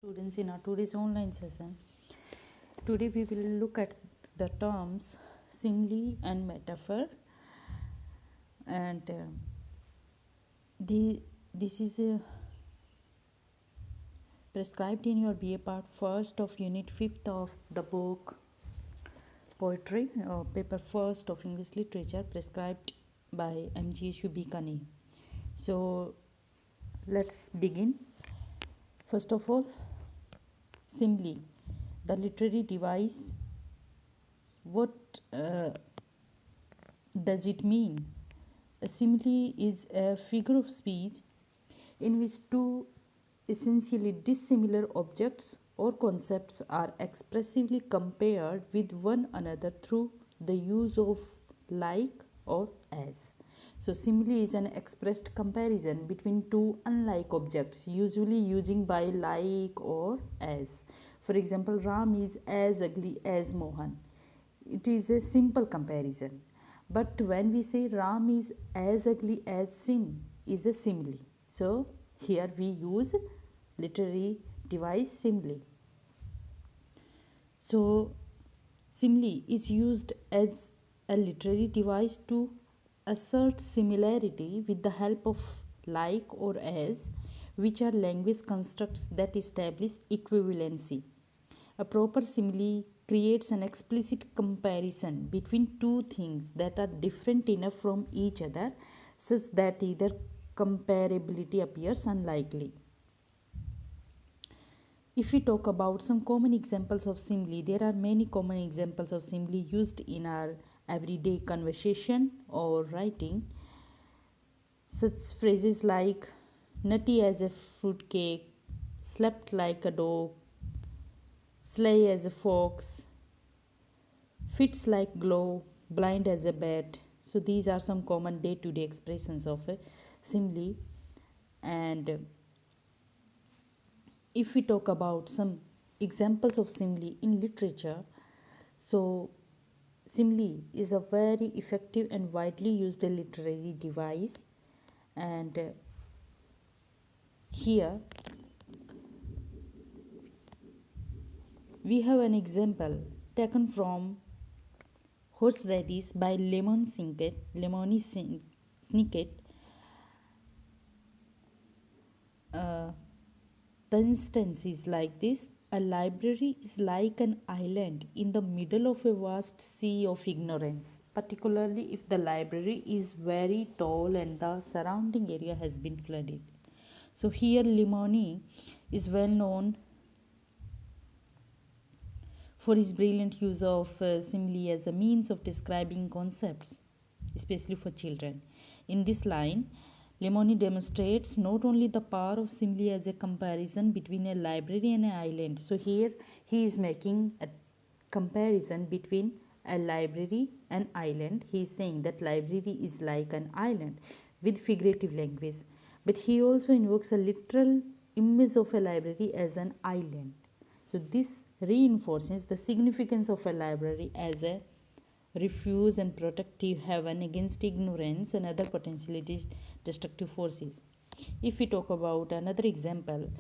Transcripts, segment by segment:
Students, in our today's online session, today we will look at the terms simile and metaphor, and this is prescribed in your BA part first of unit 5th of the book poetry, paper first of English literature, prescribed by MGSU Bikani. So let's begin. First of all, simile, the literary device. What does it mean? A simile is a figure of speech in which two essentially dissimilar objects or concepts are expressively compared with one another through the use of like or as. So, simile is an expressed comparison between two unlike objects, usually using by like or as. For example, Ram is as ugly as Mohan. It is a simple comparison. But when we say Ram is as ugly as Sin, is a simile. So, here we use literary device simile. So, simile is used as a literary device to assert similarity with the help of like or as, which are language constructs that establish equivalency. A proper simile creates an explicit comparison between two things that are different enough from each other such that either comparability appears unlikely. If we talk about some common examples of simile, there are many common examples of simile used in our everyday conversation or writing. Such phrases like nutty as a fruitcake, slept like a dog, slay as a fox, fits like glove, blind as a bat. So these are some common day-to-day expressions of a simile. And if we talk about some examples of simile in literature, so simile is a very effective and widely used literary device, and here we have an example taken from Horseradish by Lemony Snicket. The instance is like this: a library is like an island in the middle of a vast sea of ignorance, particularly if the library is very tall and the surrounding area has been flooded. So, here Lemony is well known for his brilliant use of simile as a means of describing concepts, especially for children. In this line, Lemony demonstrates not only the power of simile as a comparison between a library and an island. So here he is making a comparison between a library and island. He is saying that library is like an island with figurative language. But he also invokes a literal image of a library as an island. So this reinforces the significance of a library as a refuge and protective haven against ignorance and other potentially destructive forces. If we talk about another example,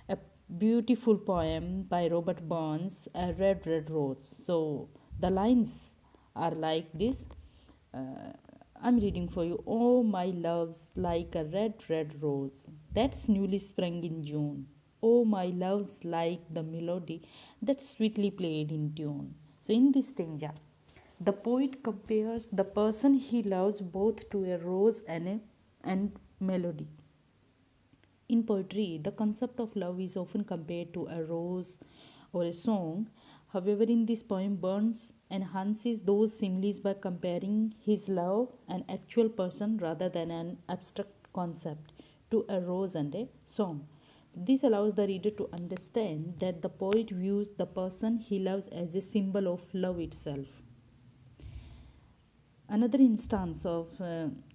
a beautiful poem by Robert Burns, A Red, Red Rose. So the lines are like this. I'm reading for you. Oh, my love's like a red, red rose that's newly sprung in June. Oh, my love's like the melody that's sweetly played in tune. So, in this stanza, the poet compares the person he loves both to a rose and melody. In poetry, the concept of love is often compared to a rose or a song. However, in this poem, Burns enhances those similes by comparing his love an actual person rather than an abstract concept to a rose and a song. This allows the reader to understand that the poet views the person he loves as a symbol of love itself. Another instance of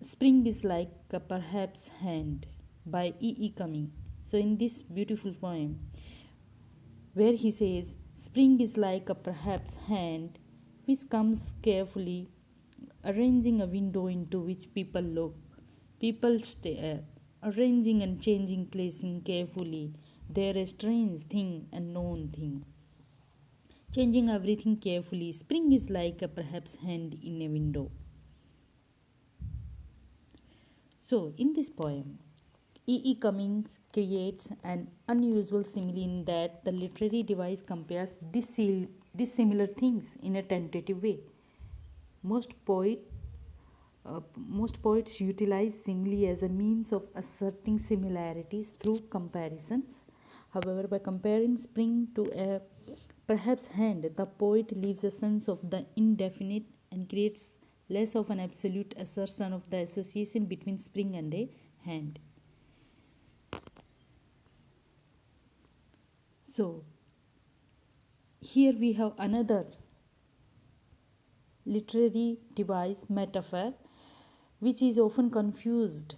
spring is like a perhaps hand by E. Cumming. So, in this beautiful poem, where he says, spring is like a perhaps hand which comes carefully, arranging a window into which people look. People stare, arranging and changing, placing carefully, There are strange thing and known thing. Changing everything carefully. Spring is like a perhaps hand in a window. So, in this poem, E. E. Cummings creates an unusual simile in that the literary device compares dissimilar things in a tentative way. Most poet most poets utilize simile as a means of asserting similarities through comparisons. However, by comparing spring to a perhaps hand, the poet leaves a sense of the indefinite and creates less of an absolute assertion of the association between spring and a hand. So, here we have another literary device, metaphor, which is often confused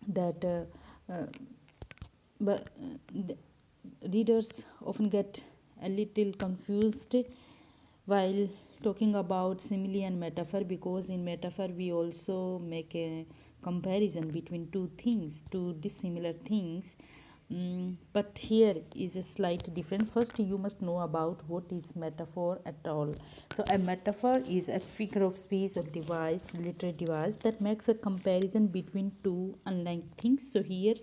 that but the readers often get a little confused while talking about simile and metaphor, because in metaphor we also make a comparison between two dissimilar things. But here is a slight difference. First, you must know about what is metaphor at all. So, a metaphor is a figure of speech or device, literary device that makes a comparison between two unlike things. So, here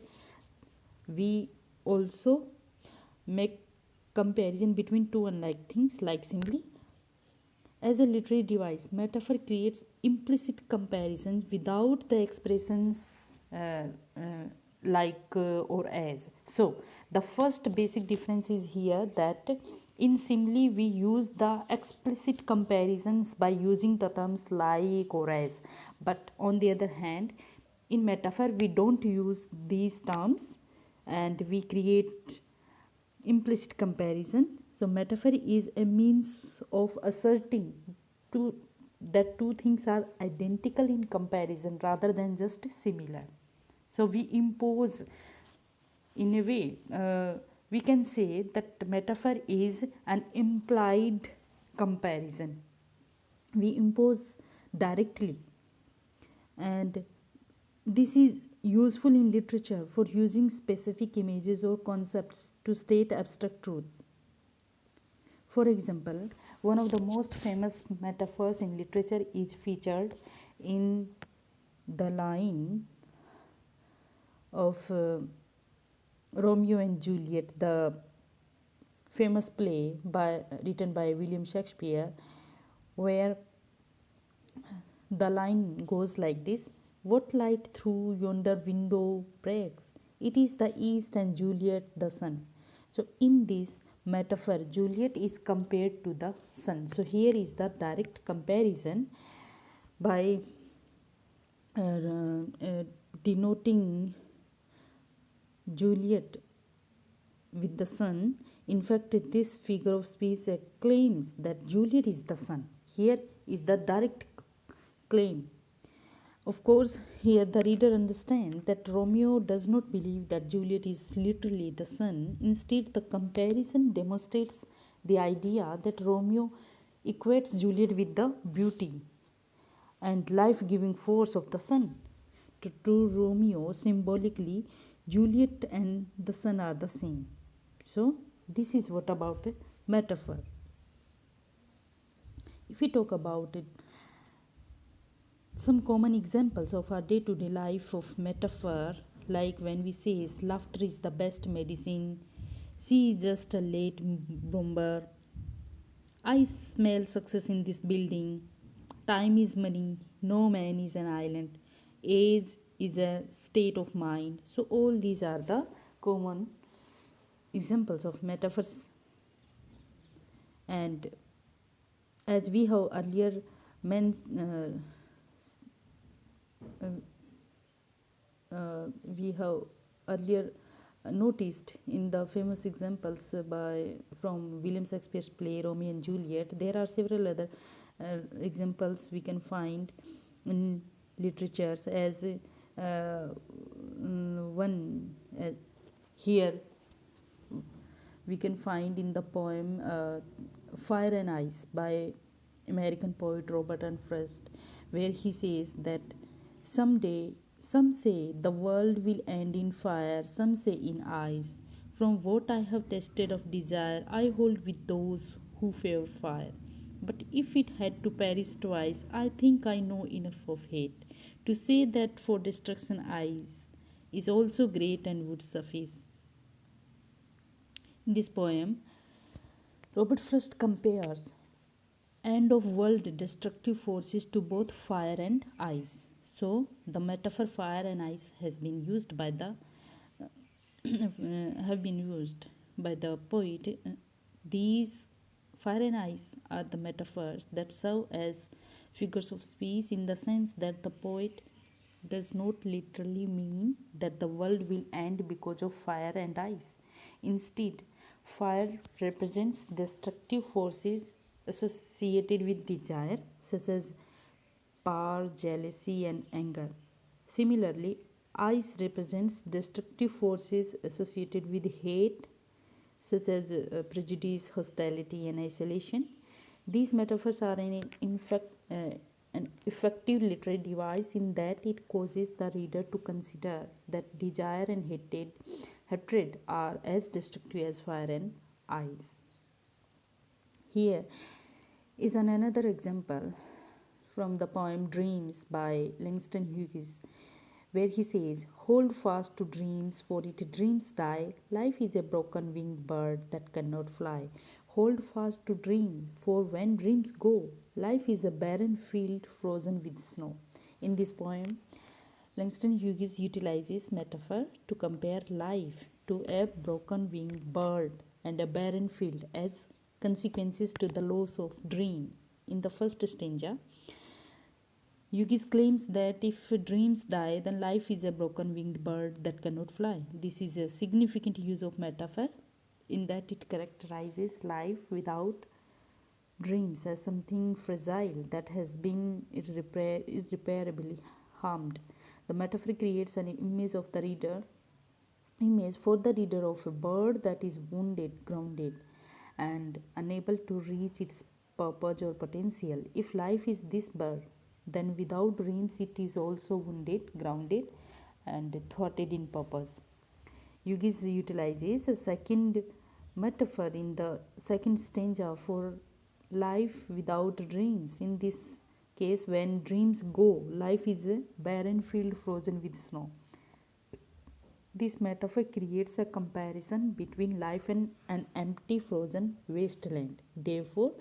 we also make comparison between two unlike things like simile. As a literary device, metaphor creates implicit comparisons without the expressions uh, uh, or as. So, the first basic difference is here that in simile we use the explicit comparisons by using the terms like or as, but on the other hand, in metaphor we don't use these terms and we create implicit comparison. So, metaphor is a means of asserting two, that two things are identical in comparison rather than just similar. So, we impose, in a way, we can say that metaphor is an implied comparison. We impose directly, and this is useful in literature for using specific images or concepts to state abstract truths. For example, one of the most famous metaphors in literature is featured in the line of Romeo and Juliet, the famous play written by William Shakespeare, where the line goes like this: What light through yonder window breaks? It is the east and Juliet the sun. So, in this metaphor, Juliet is compared to the sun. So, here is the direct comparison by uh, denoting Juliet with the sun. In fact, this figure of speech claims that Juliet is the sun. Here is the direct claim. Of course, here the reader understands that Romeo does not believe that Juliet is literally the sun. Instead, the comparison demonstrates the idea that Romeo equates Juliet with the beauty and life giving force of the sun. To Romeo, symbolically, Juliet and the sun are the same. So, this is what about a metaphor. If we talk about it, some common examples of our day-to-day life of metaphor, like when we say laughter is the best medicine, she is just a late bloomer, I smell success in this building, time is money, no man is an island, age is a state of mind. So all these are the common examples of metaphors. And as we have earlier mentioned, we have earlier noticed in the famous examples from William Shakespeare's play Romeo and Juliet. There are several other examples we can find in literatures as one here we can find in the poem Fire and Ice by American poet Robert Ann Frost, where he says that someday some say the world will end in fire, some say in ice. From what I have tasted of desire, I hold with those who fear fire. But if it had to perish twice, I think I know enough of hate to say that for destruction eyes is also great and would suffice. In this poem, Robert Frost compares end of world destructive forces to both fire and ice. So the metaphor fire and ice has been used by the have been used by the poet. These fire and ice are the metaphors that serve as figures of speech in the sense that the poet does not literally mean that the world will end because of fire and ice. Instead, fire represents destructive forces associated with desire, such as power, jealousy, and anger. Similarly, ice represents destructive forces associated with hate, such as prejudice, hostility, and isolation. These metaphors are an effective literary device in that it causes the reader to consider that desire and hatred are as destructive as fire and ice. Here is another example from the poem Dreams by Langston Hughes, where he says, hold fast to dreams, for it dreams die. Life is a broken winged bird that cannot fly. Hold fast to dream, for when dreams go, life is a barren field frozen with snow. In this poem, Langston Hughes utilizes metaphor to compare life to a broken winged bird and a barren field as consequences to the loss of dreams. In the first stanza, Hughes claims that if dreams die, then life is a broken winged bird that cannot fly. This is a significant use of metaphor in that it characterizes life without dreams as something fragile that has been irreparably harmed. The metaphor creates an image for the reader of a bird that is wounded, grounded, and unable to reach its purpose or potential. If life is this bird, then without dreams it is also wounded, grounded, and thwarted in purpose. Hughes utilizes a second metaphor in the second stanza for life without dreams. In this case, when dreams go, life is a barren field frozen with snow. This metaphor creates a comparison between life and an empty frozen wasteland. Therefore,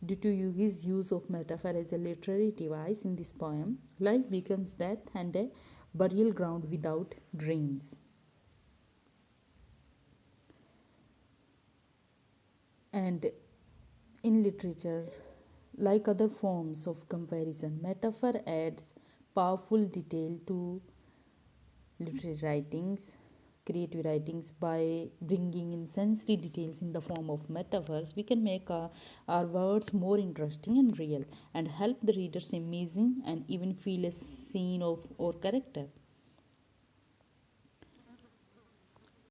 due to Yugi's use of metaphor as a literary device in this poem, life becomes death and a burial ground without dreams. And in literature, like other forms of comparison, metaphor adds powerful detail to literary writings, creative writings. By bringing in sensory details in the form of metaphors, we can make our words more interesting and real and help the readers imagine and even feel a scene of or character.